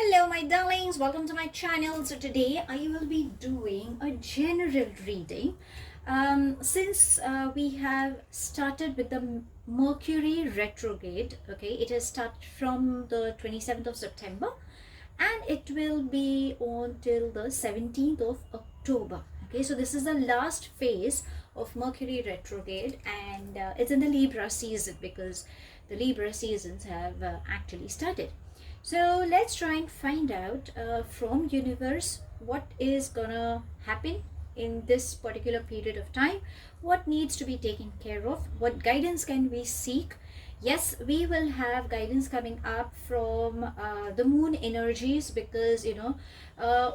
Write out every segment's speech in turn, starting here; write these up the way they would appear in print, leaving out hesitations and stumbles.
Hello my darlings, welcome to my channel. So today I will be doing a general reading. Since we have started with the Mercury retrograde, okay, it has started from the 27th of September and it will be on till the 17th of October. Okay, so this is the last phase of Mercury retrograde, and it's in the Libra season because the Libra seasons have actually started. So let's try and find out from universe what is gonna happen in this particular period of time, what needs to be taken care of, what guidance can we seek. Yes, we will have guidance coming up from the moon energies, because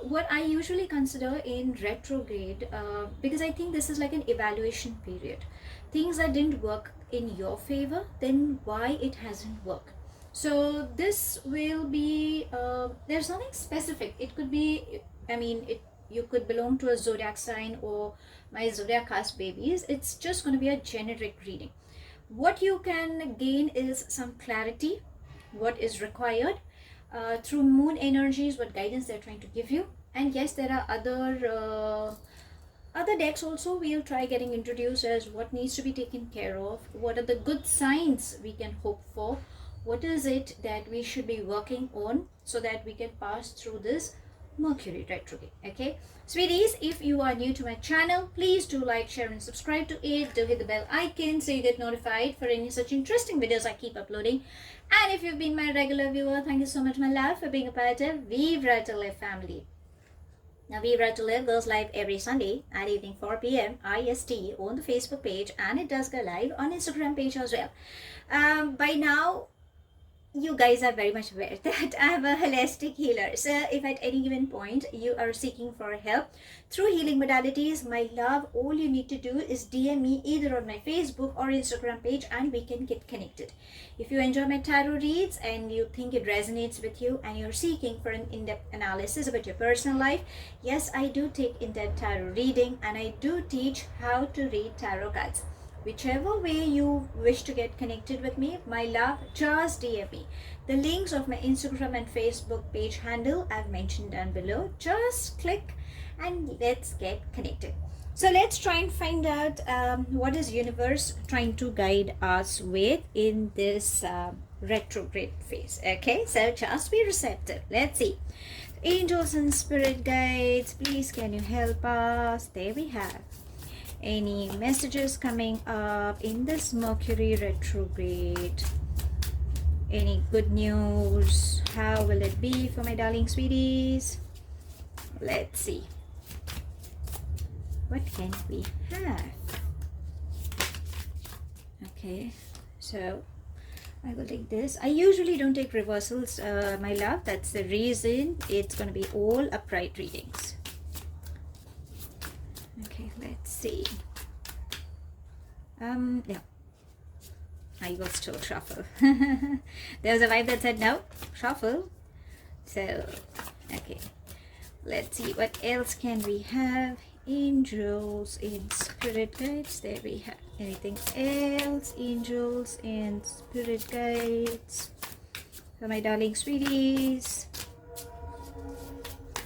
what I usually consider in retrograde, because I think this is like an evaluation period. Things that didn't work in your favor, then why it hasn't worked. So this will be there's nothing specific. It could be, you could belong to a zodiac sign or my zodiac cast babies. It's just going to be a generic reading. What you can gain is some clarity, what is required through moon energies, what guidance they're trying to give you. And yes, there are other decks also we'll try getting introduced as what needs to be taken care of, what are the good signs we can hope for, what is it that we should be working on so that we can pass through this Mercury retrograde. Okay, sweeties, if you are new to my channel, please do like, share and subscribe to it. Do hit the bell icon so you get notified for any such interesting videos I keep uploading. And if you've been my regular viewer, thank you so much, my love, for being a part of Vivre to Live family. Now, Vivre to Live goes live every Sunday at evening 4 p.m. IST on the Facebook page, and it does go live on Instagram page as well. By now, you guys are very much aware that I'm a holistic healer. So if at any given point you are seeking for help through healing modalities, my love, all you need to do is DM me either on my Facebook or Instagram page and we can get connected. If you enjoy my tarot reads and you think it resonates with you and you're seeking for an in-depth analysis about your personal life, yes, I do take in-depth tarot reading and I do teach how to read tarot cards. Whichever way you wish to get connected with me, my love, just DM me. The links of my Instagram and Facebook page handle I've mentioned down below. Just click and let's get connected. So let's try and find out what is universe trying to guide us with in this retrograde phase. Okay, so just be receptive. Let's see. Angels and spirit guides, please can you help us? There we have. Any messages coming up in this Mercury retrograde? Any good news? How will it be for my darling sweeties? Let's see. What can we have? Okay, so I will take this. I usually don't take reversals, my love. That's the reason it's going to be all upright readings. Okay, let's see. Yeah, I will still shuffle. There was a vibe that said no, shuffle. So, okay, let's see what else can we have. Angels and spirit guides. There we have. Anything else? Angels and spirit guides for my darling sweeties.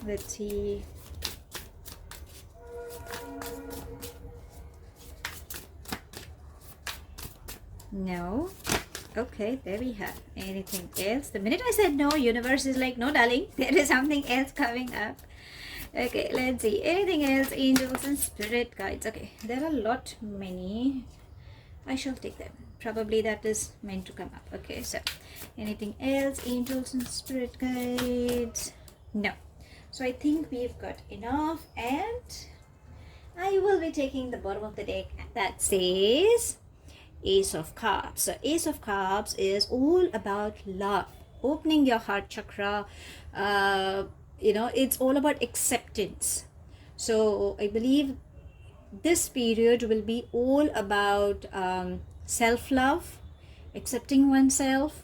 Let's see. No. Okay, there we have. Anything else? The minute I said no, universe is like, no darling, there is something else coming up. Okay, let's see. Anything else? Angels and spirit guides. Okay, there are a lot many. I shall take them. Probably that is meant to come up. Okay, so anything else? Angels and spirit guides. No. So I think we've got enough, and I will be taking the bottom of the deck that says Ace of Cups. So Ace of Cups is all about love, opening your heart chakra. It's all about acceptance. So I believe this period will be all about self-love, accepting oneself,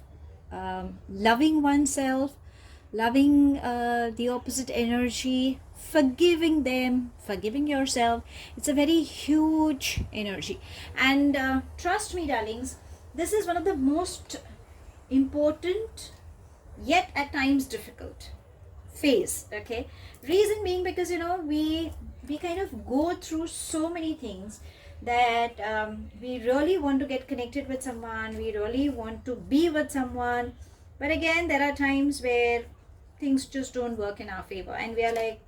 loving oneself, loving the opposite energy, forgiving them, forgiving yourself. It's a very huge energy, and trust me darlings, this is one of the most important yet at times difficult. phase. Okay, reason being because we kind of go through so many things that we really want to get connected with someone, we really want to be with someone, but again there are times where things just don't work in our favor and we are like,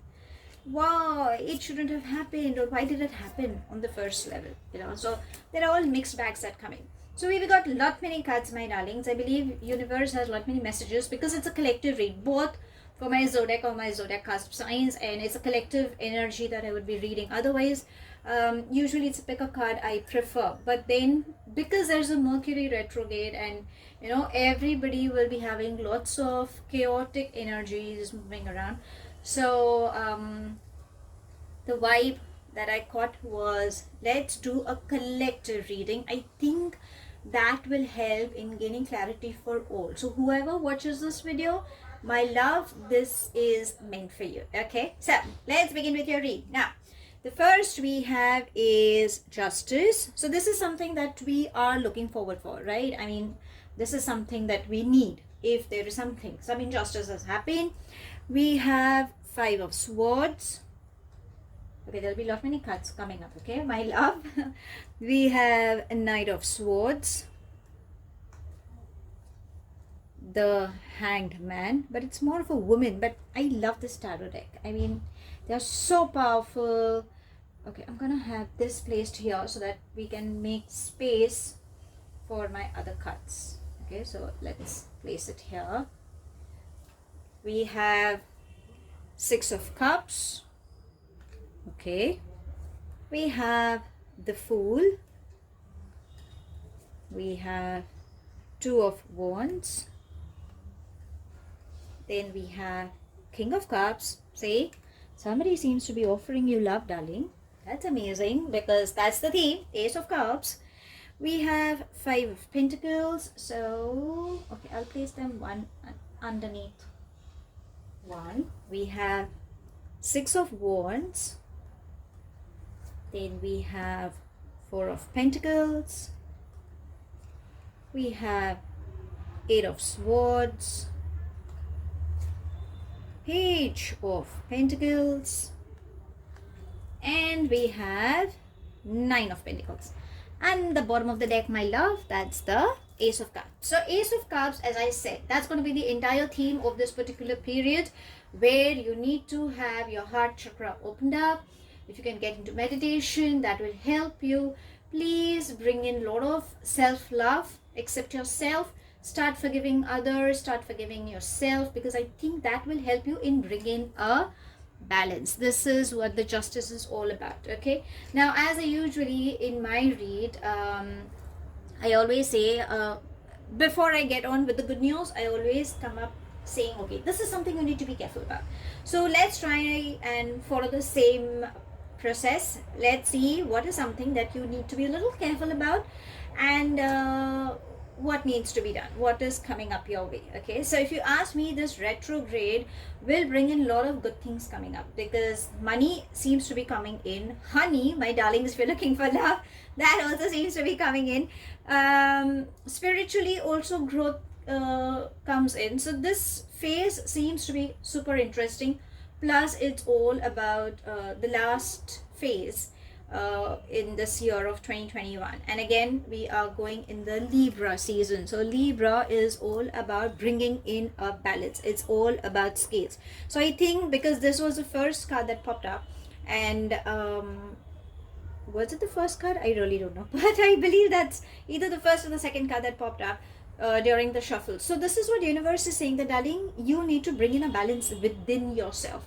wow, it shouldn't have happened, or why did it happen on the first level, so there are all mixed bags that come in. So we've got lot many cards, my darlings. I believe universe has lot many messages because it's a collective read, both for my zodiac or my zodiac cusp signs, and it's a collective energy that I would be reading. Otherwise, usually it's a pick a card I prefer, but then because there's a Mercury retrograde and everybody will be having lots of chaotic energies moving around, so the vibe that I caught was, let's do a collective reading. I think that will help in gaining clarity for all. So whoever watches this video, my love, this is meant for you. Okay, so let's begin with your read. Now, the first we have is justice. So this is something that we are looking forward for, right? I mean, this is something that we need. If there is something, some injustice has happened. We have 5 of swords. Okay, there'll be a lot many cards coming up. Okay, my love. We have a Knight of Swords, the Hanged Man, but it's more of a woman. But I love this tarot deck. I mean, they're so powerful. Okay, I'm gonna have this placed here so that we can make space for my other cards. Okay, so let's place it here. We have 6 of Cups. Okay, we have the Fool. We have 2 of Wands. Then we have King of Cups. See, somebody seems to be offering you love, darling. That's amazing because that's the theme, Ace of Cups. We have 5 of Pentacles. So, okay, I'll place them one underneath one. We have 6 of Wands. Then we have 4 of Pentacles. We have 8 of Swords. Page of Pentacles. And we have 9 of Pentacles. And the bottom of the deck, my love, that's the Ace of Cups. So Ace of Cups, as I said, that's going to be the entire theme of this particular period, where you need to have your heart chakra opened up. If you can get into meditation, that will help you. Please bring in a lot of self-love, accept yourself, start forgiving others, start forgiving yourself, because I think that will help you in bringing a balance. This is what the justice is all about. Okay, now as I usually in my read, I always say, before I get on with the good news, I always come up saying, okay, this is something you need to be careful about. So let's try and follow the same process. Let's see what is something that you need to be a little careful about, and what needs to be done, what is coming up your way. Okay, so if you ask me, this retrograde will bring in a lot of good things coming up, because money seems to be coming in. Honey, my darlings, if you're looking for love, that also seems to be coming in. Spiritually also growth comes in. So this phase seems to be super interesting. Plus it's all about the last phase in this year of 2021, and again we are going in the Libra season. So Libra is all about bringing in a balance, it's all about scales. So I think because this was the first card that popped up, and was it the first card? I really don't know, but I believe that's either the first or the second card that popped up during the shuffle. So this is what universe is saying, that darling, you need to bring in a balance within yourself.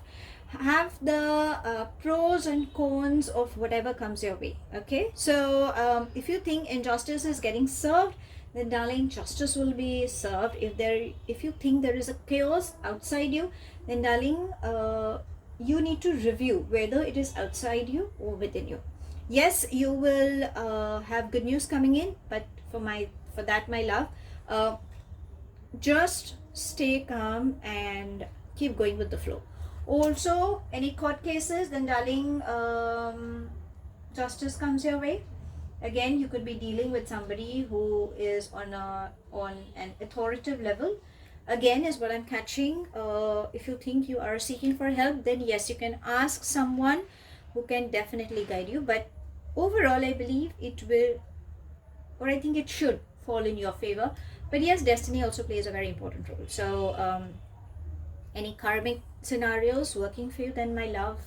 Have the pros and cons of whatever comes your way. Okay, so if you think injustice is getting served, then darling, justice will be served. If you think there is a chaos outside you, then darling, you need to review whether it is outside you or within you. Yes, you will have good news coming in, but for that, my love, just stay calm and keep going with the flow. Also, any court cases, then darling, justice comes your way. Again, you could be dealing with somebody who is on an authoritative level. again is what I'm catching. If you think you are seeking for help, then yes, you can ask someone who can definitely guide you. But overall, I believe it will, or I think it should fall in your favor. But yes, destiny also plays a very important role. So any karmic scenarios working for you, then my love,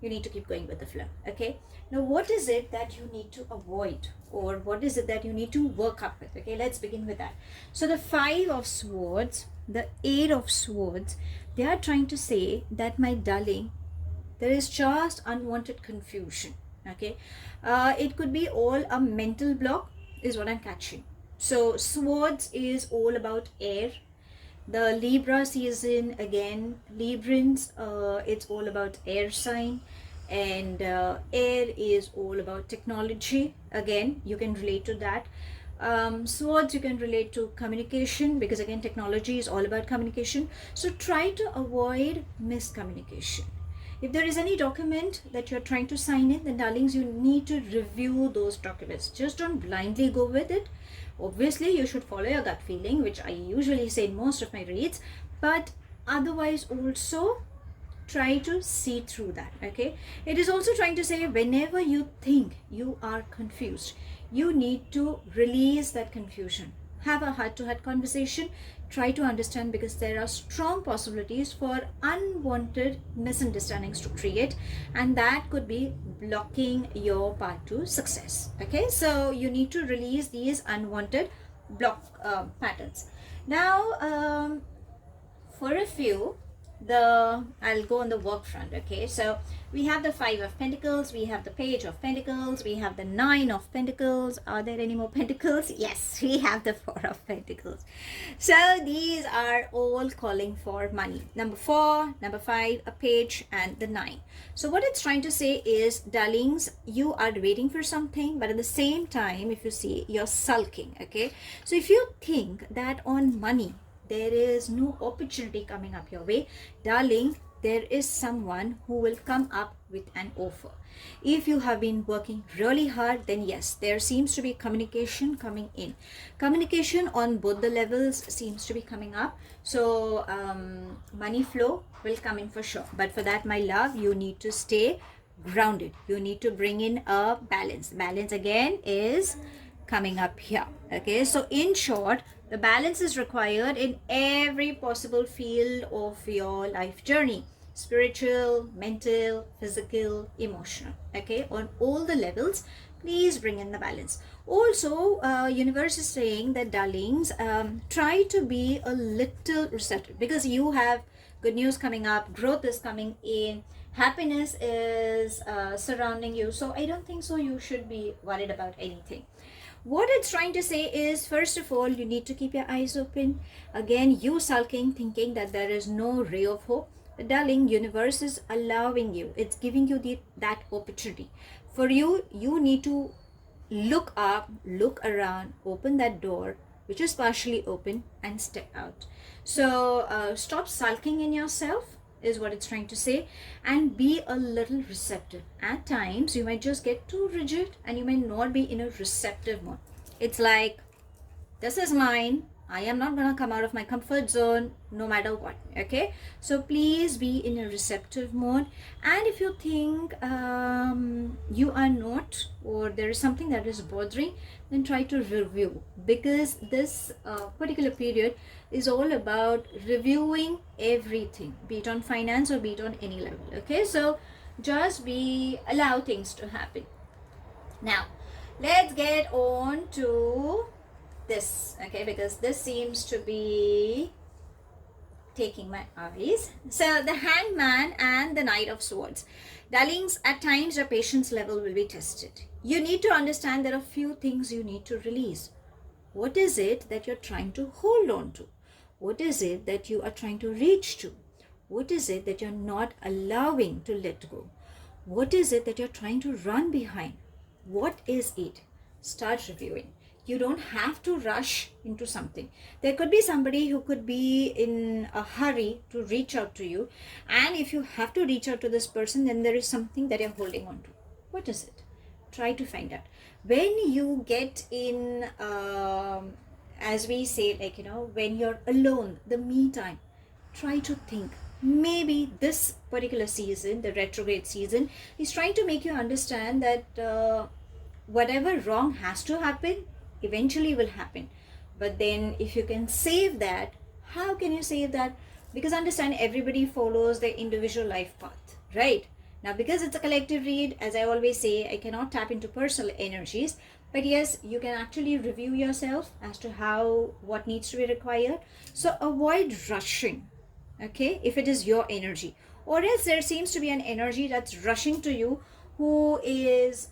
you need to keep going with the flow. Okay, now what is it that you need to avoid, or what is it that you need to work up with? Okay, let's begin with that. So the 5 of swords, the 8 of swords, they are trying to say that, my darling, there is just unwanted confusion. Okay, it could be all a mental block is what I'm catching. So swords is all about air. The Libra season, again, Librans, it's all about air sign, and air is all about technology. Again, you can relate to that. Swords, you can relate to communication, because again, technology is all about communication. So try to avoid miscommunication. If there is any document that you're trying to sign in, then darlings, you need to review those documents. Just don't blindly go with it. Obviously, you should follow your gut feeling, which I usually say in most of my reads, but otherwise also try to see through that. Okay, it is also trying to say, whenever you think you are confused, you need to release that confusion. Have a heart-to-heart conversation. Try to understand, because there are strong possibilities for unwanted misunderstandings to create, and that could be blocking your path to success. Okay, so you need to release these unwanted block patterns. Now, for a few, I'll go on the work front. Okay, so we have the 5 of Pentacles, we have the Page of Pentacles, we have the 9 of Pentacles. Are there any more Pentacles? Yes, we have the 4 of Pentacles. So these are all calling for money. Number 4, number 5, a Page, and the 9. So what it's trying to say is, darlings, you are waiting for something, but at the same time, if you see, you're sulking. Okay, so if you think that on money there is no opportunity coming up your way, darling, there is someone who will come up with an offer. If you have been working really hard, then yes, there seems to be communication coming in. Communication on both the levels seems to be coming up. So money flow will come in for sure. But for that, my love, you need to stay grounded. You need to bring in a balance. Balance again is coming up here. Okay, so in short, the balance is required in every possible field of your life journey: spiritual, mental, physical, emotional. Okay, on all the levels, please bring in the balance. Also, universe is saying that, darlings, try to be a little receptive, because you have good news coming up, growth is coming in, happiness is surrounding you. So I don't think so you should be worried about anything. What it's trying to say is, first of all, you need to keep your eyes open. Again, you sulking, thinking that there is no ray of hope. But darling, universe is allowing you. It's giving you that opportunity. For you, you need to look up, look around, open that door, which is partially open, and step out. So stop sulking in yourself, is what it's trying to say, and be a little receptive. At times you might just get too rigid and you may not be in a receptive mode. It's like, this is mine, I am not gonna come out of my comfort zone no matter what. Okay, so please be in a receptive mode. And if you think you are not, or there is something that is bothering, then try to review, because this particular period is all about reviewing everything, be it on finance or be it on any level. Okay, so just allow things to happen. Now let's get on to this. Okay, because this seems to be taking my eyes. So the Hangman and the Knight of Swords. Darlings, at times your patience level will be tested. You need to understand there are few things you need to release. What is it that you're trying to hold on to? What is it that you are trying to reach to? What is it that you're not allowing to let go? What is it that you're trying to run behind? What is it? Start reviewing. You don't have to rush into something. There could be somebody who could be in a hurry to reach out to you. And if you have to reach out to this person, then there is something that you're holding on to. What is it? Try to find out. When you get in as we say, like, when you're alone, the me time, try to think. Maybe this particular season, the retrograde season, is trying to make you understand that whatever wrong has to happen eventually will happen. But then if you can save that, how can you save that? Because understand, everybody follows their individual life path, right? Now, because it's a collective read, as I always say, I cannot tap into personal energies, but yes, you can actually review yourself as to what needs to be required. So avoid rushing, okay, if it is your energy, or else there seems to be an energy that's rushing to you, who is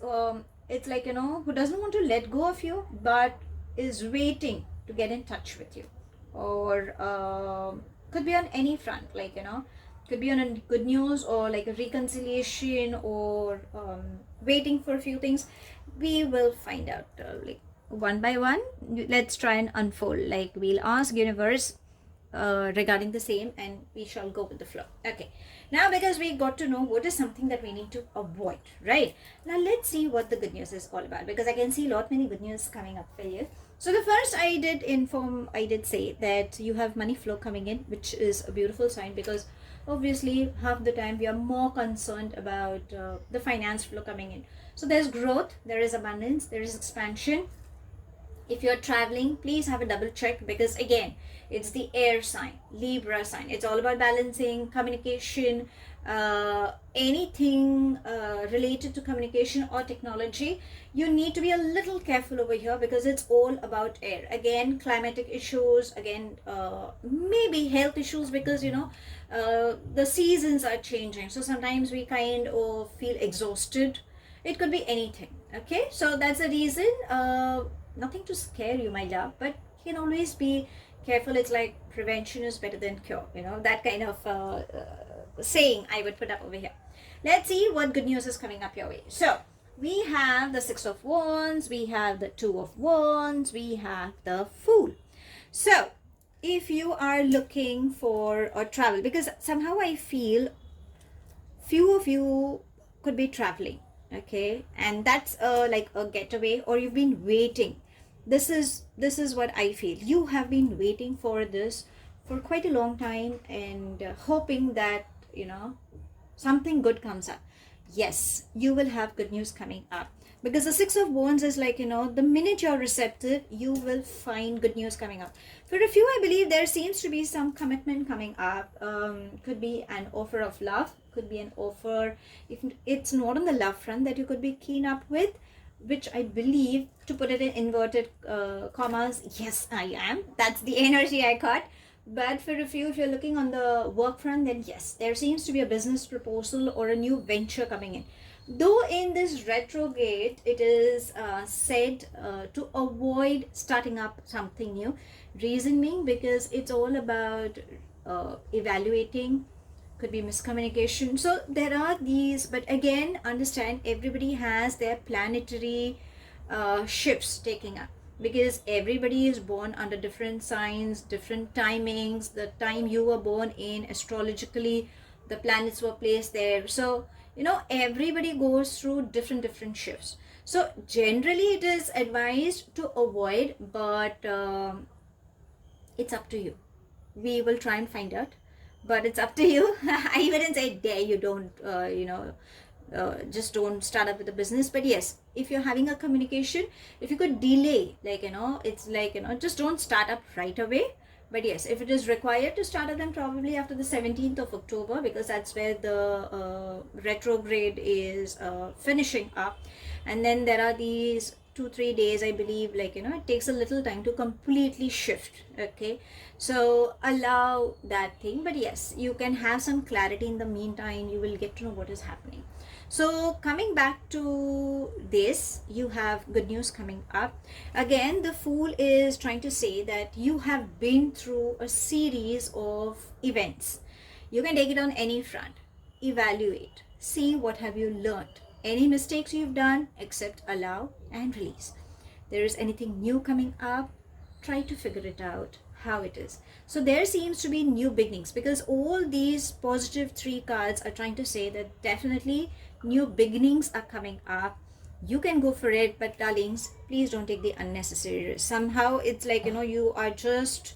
it's like, who doesn't want to let go of you, but is waiting to get in touch with you. Or could be on any front, like, could be on a good news, or like a reconciliation, or waiting for a few things. We will find out, like, one by one. Let's try and unfold, like, we'll ask universe regarding the same, and we shall go with the flow. Okay, now because we got to know what is something that we need to avoid, right? Now let's see what the good news is all about, because I can see many good news coming up for you. So the first, I did say that you have money flow coming in, which is a beautiful sign, because obviously half the time we are more concerned about the finance flow coming in. So there's growth, there is abundance, there is expansion. If you're traveling, please have a double check, because again, it's the air sign, Libra sign. It's all about balancing, communication, anything related to communication or technology. You need to be a little careful over here, because it's all about air. Again, climatic issues, again, maybe health issues, because the seasons are changing. So sometimes we kind of feel exhausted. It could be anything. Okay, so that's the reason. Nothing to scare you, my love, but you can always be careful. It's like prevention is better than cure, that kind of saying I would put up over here. Let's see what good news is coming up your way. So we have the Six of Wands, we have the Two of Wands, we have the Fool. So if you are looking for a travel, because somehow I feel few of you could be traveling, okay, and that's like a getaway, or you've been waiting. This is what I feel. You have been waiting for this for quite a long time, and hoping that something good comes up. Yes, you will have good news coming up, because the Six of Wands is like, the minute you're receptive, you will find good news coming up. For a few, I believe there seems to be some commitment coming up. Could be an offer of love, could be an offer, if it's not on the love front, that you could be keen up with, which I believe, to put it in inverted commas, yes, I am. That's the energy I got. But for a few, if you're looking on the work front, then yes, there seems to be a business proposal or a new venture coming in. Though in this retrograde, it is said to avoid starting up something new. Reason being, because it's all about evaluating, could be miscommunication. So there are these, but again, understand, everybody has their planetary shifts taking up, because everybody is born under different signs, different timings. The time you were born in, astrologically, the planets were placed there. So everybody goes through different shifts. So generally it is advised to avoid, but it's up to you. We will try and find out, but it's up to you. I wouldn't say dare you, don't just don't start up with a business. But yes, if you're having a communication, if you could delay, like it's like just don't start up right away. But yes, if it is required to start up, then probably after the 17th of October, because that's where the retrograde is finishing up. And then there are these 2-3 days, I believe, like it takes a little time to completely shift. Okay, so allow that thing. But yes, you can have some clarity in the meantime. You will get to know what is happening. So coming back to this, you have good news coming up. Again, the Fool is trying to say that you have been through a series of events. You can take it on any front. Evaluate, see what have you learned. Any mistakes you've done, accept, allow, and release. There is anything new coming up, try to figure it out how it is. So there seems to be new beginnings, because all these positive 3 cards are trying to say that definitely new beginnings are coming up. you can go for it, but darlings, please don't take the unnecessary risk. Somehow it's like, you are just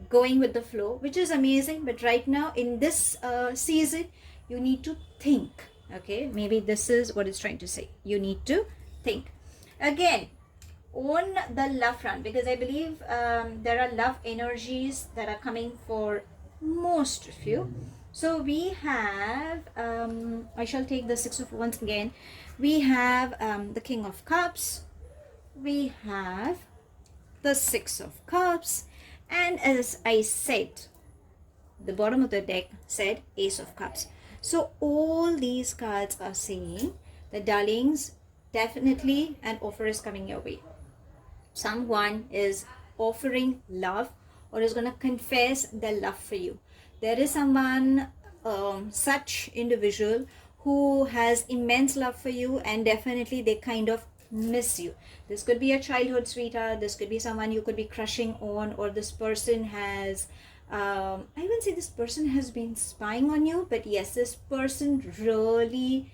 going with the flow, which is amazing, but right now in this season you need to think. Okay, maybe this is what it's trying to say. You need to think. Again, on the love front, because I believe there are love energies that are coming for most of you. So we have, I shall take the Six of Wands again. We have the King of Cups. We have the Six of Cups. And as I said, the bottom of the deck said Ace of Cups. So all these cards are saying that, darlings, definitely an offer is coming your way. Someone is offering love or is going to confess their love for you. There is someone, such individual who has immense love for you, and definitely they kind of miss you. This could be a childhood sweetheart, this could be someone you could be crushing on, or this person has, I wouldn't say this person has been spying on you, but yes, this person really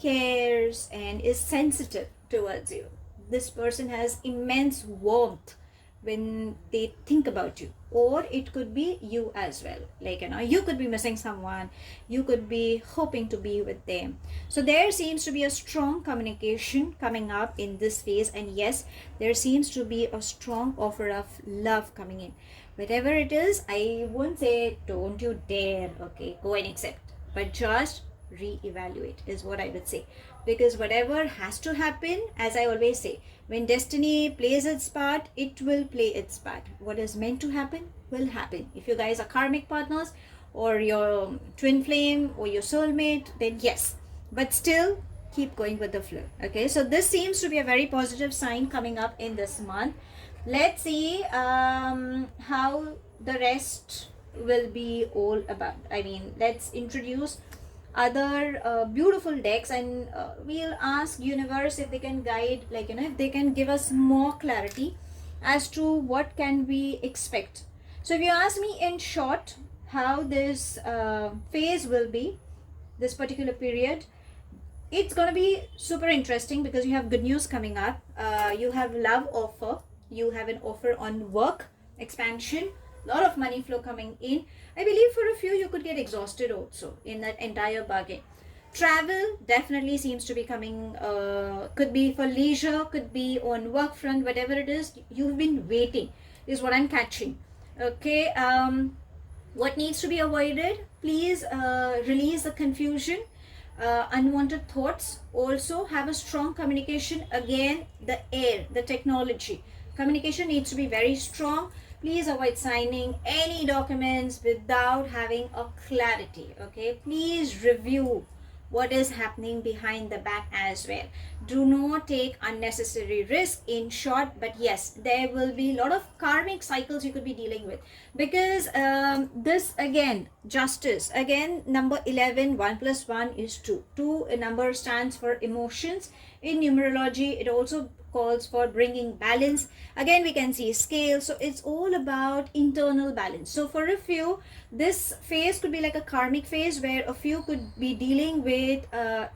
cares and is sensitive towards you. This person has immense warmth when they think about you, or it could be you as well. Like, you could be missing someone, you could be hoping to be with them. So there seems to be a strong communication coming up in this phase, and yes, there seems to be a strong offer of love coming in. Whatever it is, I won't say don't you dare, okay, go and accept, but just reevaluate is what I would say. Because whatever has to happen, as I always say, when destiny plays its part, it will play its part. What is meant to happen will happen. If you guys are karmic partners, or your twin flame, or your soulmate, then yes, but still keep going with the flow. Okay, so this seems to be a very positive sign coming up in this month. Let's see how the rest will be all about. I mean, let's introduce other beautiful decks, and we'll ask universe if they can guide, like, if they can give us more clarity as to what can we expect. So if you ask me in short how this phase will be, this particular period, it's going to be super interesting, because you have good news coming up. You have love offer, you have an offer on work expansion, lot of money flow coming in. I believe for a few you could get exhausted also in that entire bargain. Travel definitely seems to be coming, could be for leisure, could be on work front, whatever it is, you've been waiting is what I'm catching. Okay, what needs to be avoided? Please release the confusion, unwanted thoughts. Also have a strong communication. Again, the air, the technology, communication needs to be very strong. Please avoid signing any documents without having a clarity. Okay, please review what is happening behind the back as well. Do not take unnecessary risk, in short. But yes, there will be a lot of karmic cycles you could be dealing with, because this, again, justice, again, number 11, 1 plus 1 is 2. 2 a number stands for emotions. In numerology, it also calls for bringing balance. Again, we can see scale, so it's all about internal balance. So for a few, this phase could be like a karmic phase, where a few could be dealing with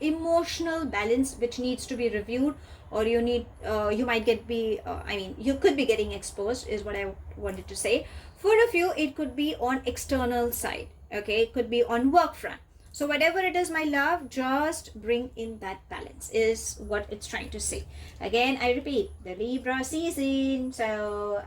emotional balance, which needs to be reviewed, or you need you might get be I mean, you could be getting exposed, is what I wanted to say. For a few, it could be on external side. Okay, it could be on work front. So whatever it is, my love, just bring in that balance is what it's trying to say. Again, I repeat, the Libra season, so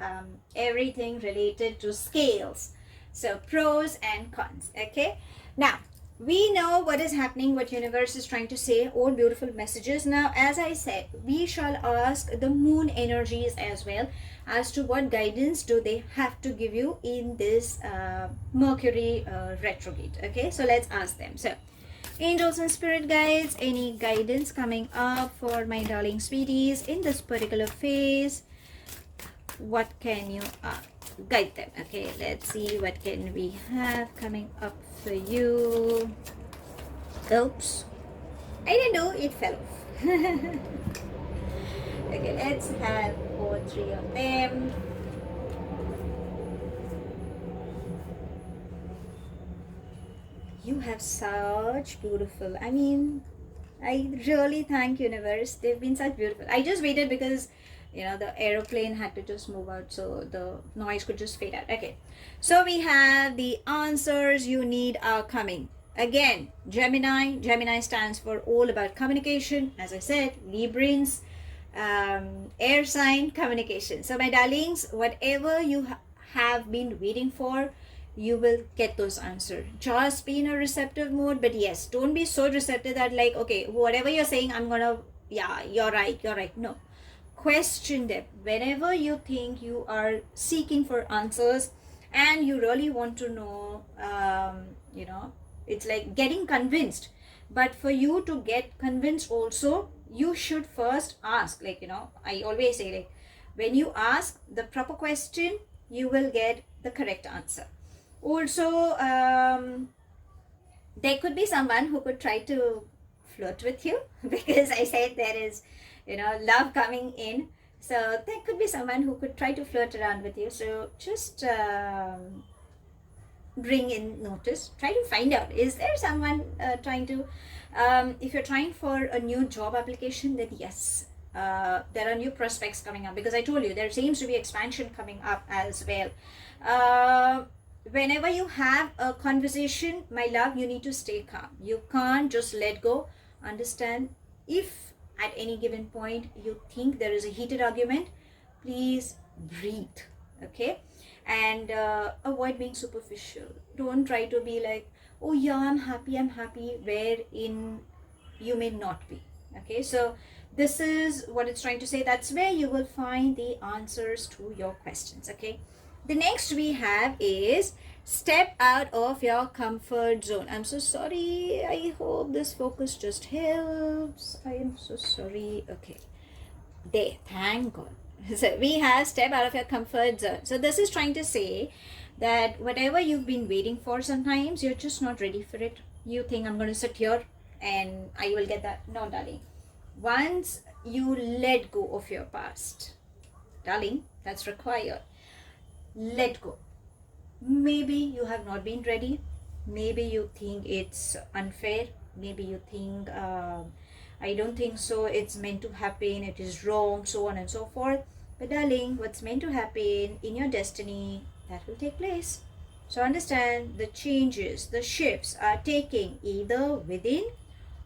everything related to scales. So pros and cons. Okay, now we know what is happening, what universe is trying to say, all beautiful messages. Now, as I said, we shall ask the moon energies as well as to what guidance do they have to give you in this Mercury retrograde. Okay, so let's ask them. So angels and spirit guides, any guidance coming up for my darling sweeties in this particular phase? What can you guide them? Okay, let's see what can we have coming up for you. Oops, I didn't know it fell off. Okay, let's have all 3 of them. You have such beautiful, I mean, I really thank universe. They've been such beautiful. I just waited because the aeroplane had to just move out so the noise could just fade out. Okay. So we have the answers you need are coming. Again, Gemini. Gemini stands for all about communication. As I said, Librans, air sign, communication. So my darlings, whatever you have been waiting for, you will get those answers. Just be in a receptive mode, but yes, don't be so receptive that like, okay, whatever you're saying, I'm gonna, yeah, you're right. No, question them whenever you think you are seeking for answers and you really want to know. It's like getting convinced, but for you to get convinced also, you should first ask. Like, I always say, like, when you ask the proper question, you will get the correct answer. Also, there could be someone who could try to flirt with you because I said there is, love coming in. So there could be someone who could try to flirt around with you. So just bring in notice. Try to find out, is there someone trying to, if you're trying for a new job application, then yes, there are new prospects coming up, because I told you there seems to be expansion coming up as well. Whenever you have a conversation, my love, you need to stay calm. You can't just let go. Understand, if at any given point you think there is a heated argument, please breathe, okay? And avoid being superficial. Don't try to be like, oh yeah, I'm happy, wherein you may not be, okay? So this is what it's trying to say. That's where you will find the answers to your questions, okay? The next we have is step out of your comfort zone. I'm so sorry. I hope this focus just helps. I am so sorry. Okay. There. Thank God. So we have step out of your comfort zone. So this is trying to say that whatever you've been waiting for, sometimes you're just not ready for it. You think, I'm going to sit here and I will get that. No, darling. Once you let go of your past, darling, that's required. Let go. Maybe you have not been ready. Maybe you think it's unfair. Maybe you think, I don't think so, it's meant to happen, it is wrong, so on and so forth. But darling, what's meant to happen in your destiny, that will take place. So understand, the changes, the shifts are taking either within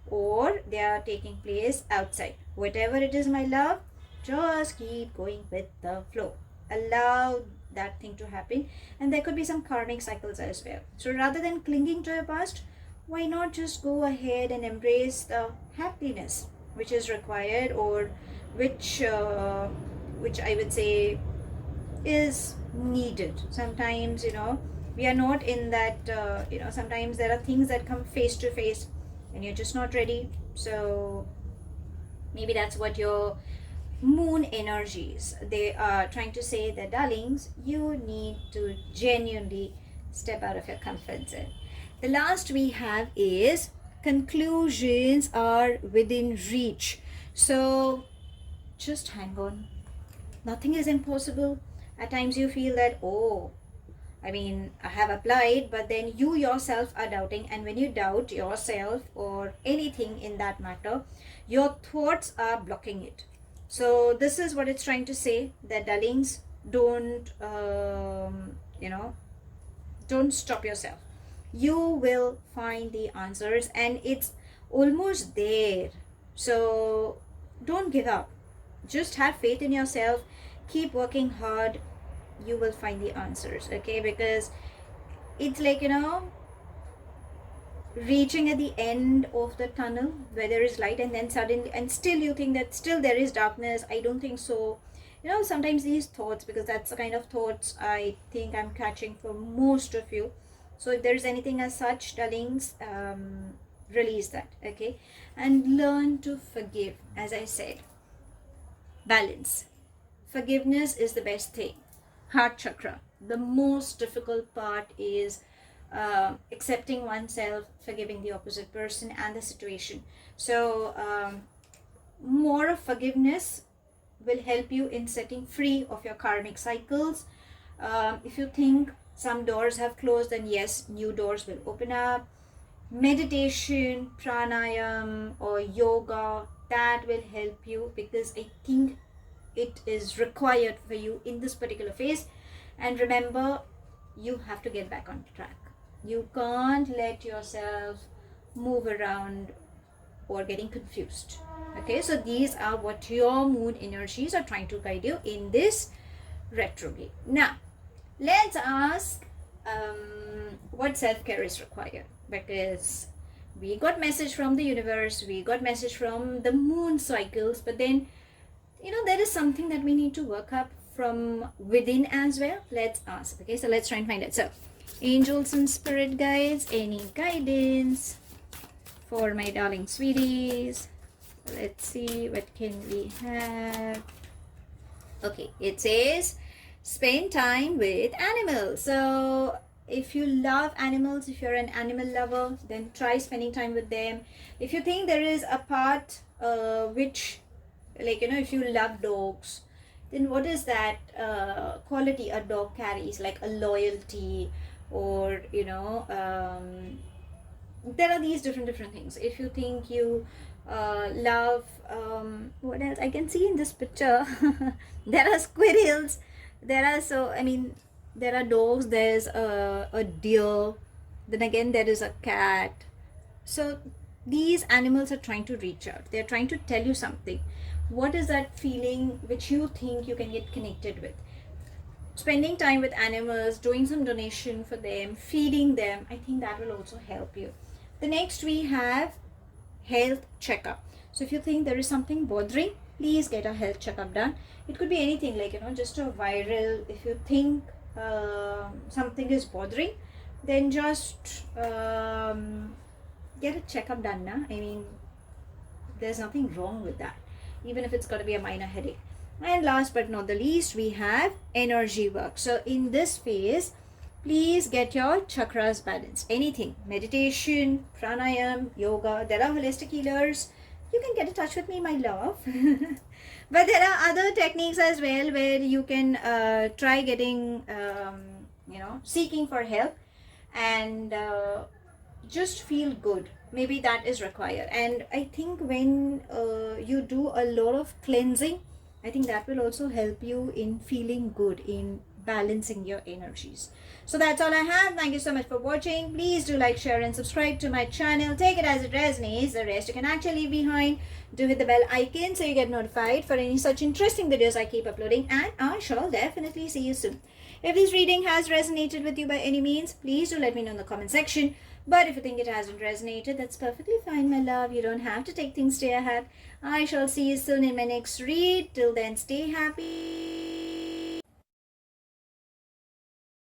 or they are taking place outside. Whatever it is, my love, just keep going with the flow. Allow that thing to happen. And there could be some karmic cycles as well. So rather than clinging to your past, why not just go ahead and embrace the happiness which is required, or which I would say is needed. Sometimes, we are not in that, sometimes there are things that come face to face and you're just not ready. So maybe that's what your moon energies, they are trying to say, that darlings, you need to genuinely step out of your comfort zone. The last we have is conclusions are within reach. So just hang on. Nothing is impossible. At times you feel that, oh, I have applied, but then you yourself are doubting. And when you doubt yourself or anything in that matter, your thoughts are blocking it. So this is what it's trying to say, that darlings, don't stop yourself. You will find the answers and it's almost there. So don't give up. Just have faith in yourself. Keep working hard. You will find the answers, okay? Because it's like, reaching at the end of the tunnel where there is light, and then suddenly, and still you think that still there is darkness. I don't think so. Sometimes these thoughts, because that's the kind of thoughts I think I'm catching for most of you. So if there's anything as such, darlings, release that, okay? And learn to forgive. As I said, balance. Forgiveness is the best thing. Heart chakra. The most difficult part is accepting oneself, forgiving the opposite person and the situation. So more of forgiveness will help you in setting free of your karmic cycles. If you think some doors have closed, then yes, new doors will open up. meditation, pranayam or yoga, that will help you, because I think it is required for you in this particular phase. And remember, you have to get back on track. You can't let yourself move around or getting confused. Okay, so these are what your moon energies are trying to guide you in this retrograde. Now let's ask what self-care is required, because we got message from the universe, we got message from the moon cycles, but then there is something that we need to work up from within as well. Let's ask. Okay, so let's try and find it. So angels and spirit guides, any guidance for my darling sweeties? Let's see, what can we have? Okay, it says spend time with animals. So if you love animals, if you're an animal lover, then try spending time with them. If you think there is a part which, like, if you love dogs, then what is that quality a dog carries, like a loyalty, or there are these different things. If you think you love what else I can see in this picture? There are squirrels, there are there are dogs, there's a deer, then again there is a cat. So these animals are trying to reach out, they're trying to tell you something. What is that feeling which you think you can get connected with? Spending time with animals, doing some donation for them, feeding them, I think that will also help you. The next we have health checkup. So if you think there is something bothering, please get a health checkup done. It could be anything, like just a viral. If you think something is bothering, then just get a checkup done. There's nothing wrong with that, even if it's going to be a minor headache. And last but not the least, we have energy work. So in this phase, please get your chakras balanced. Anything, meditation, pranayam, yoga. There are holistic healers. You can get in touch with me, my love. But there are other techniques as well where you can try getting, seeking for help and just feel good. Maybe that is required. And I think when you do a lot of cleansing, I think that will also help you in feeling good, in balancing your energies. So that's all I have. Thank you so much for watching. Please do like, share and subscribe to my channel. Take it as it resonates. The rest you can actually leave behind. Do hit the bell icon so you get notified for any such interesting videos I keep uploading, and I shall definitely see you soon. If this reading has resonated with you by any means, please do let me know in the comment section. But if you think it hasn't resonated, that's perfectly fine, my love. You don't have to take things to your head. I shall see you soon in my next read. Till then, stay happy.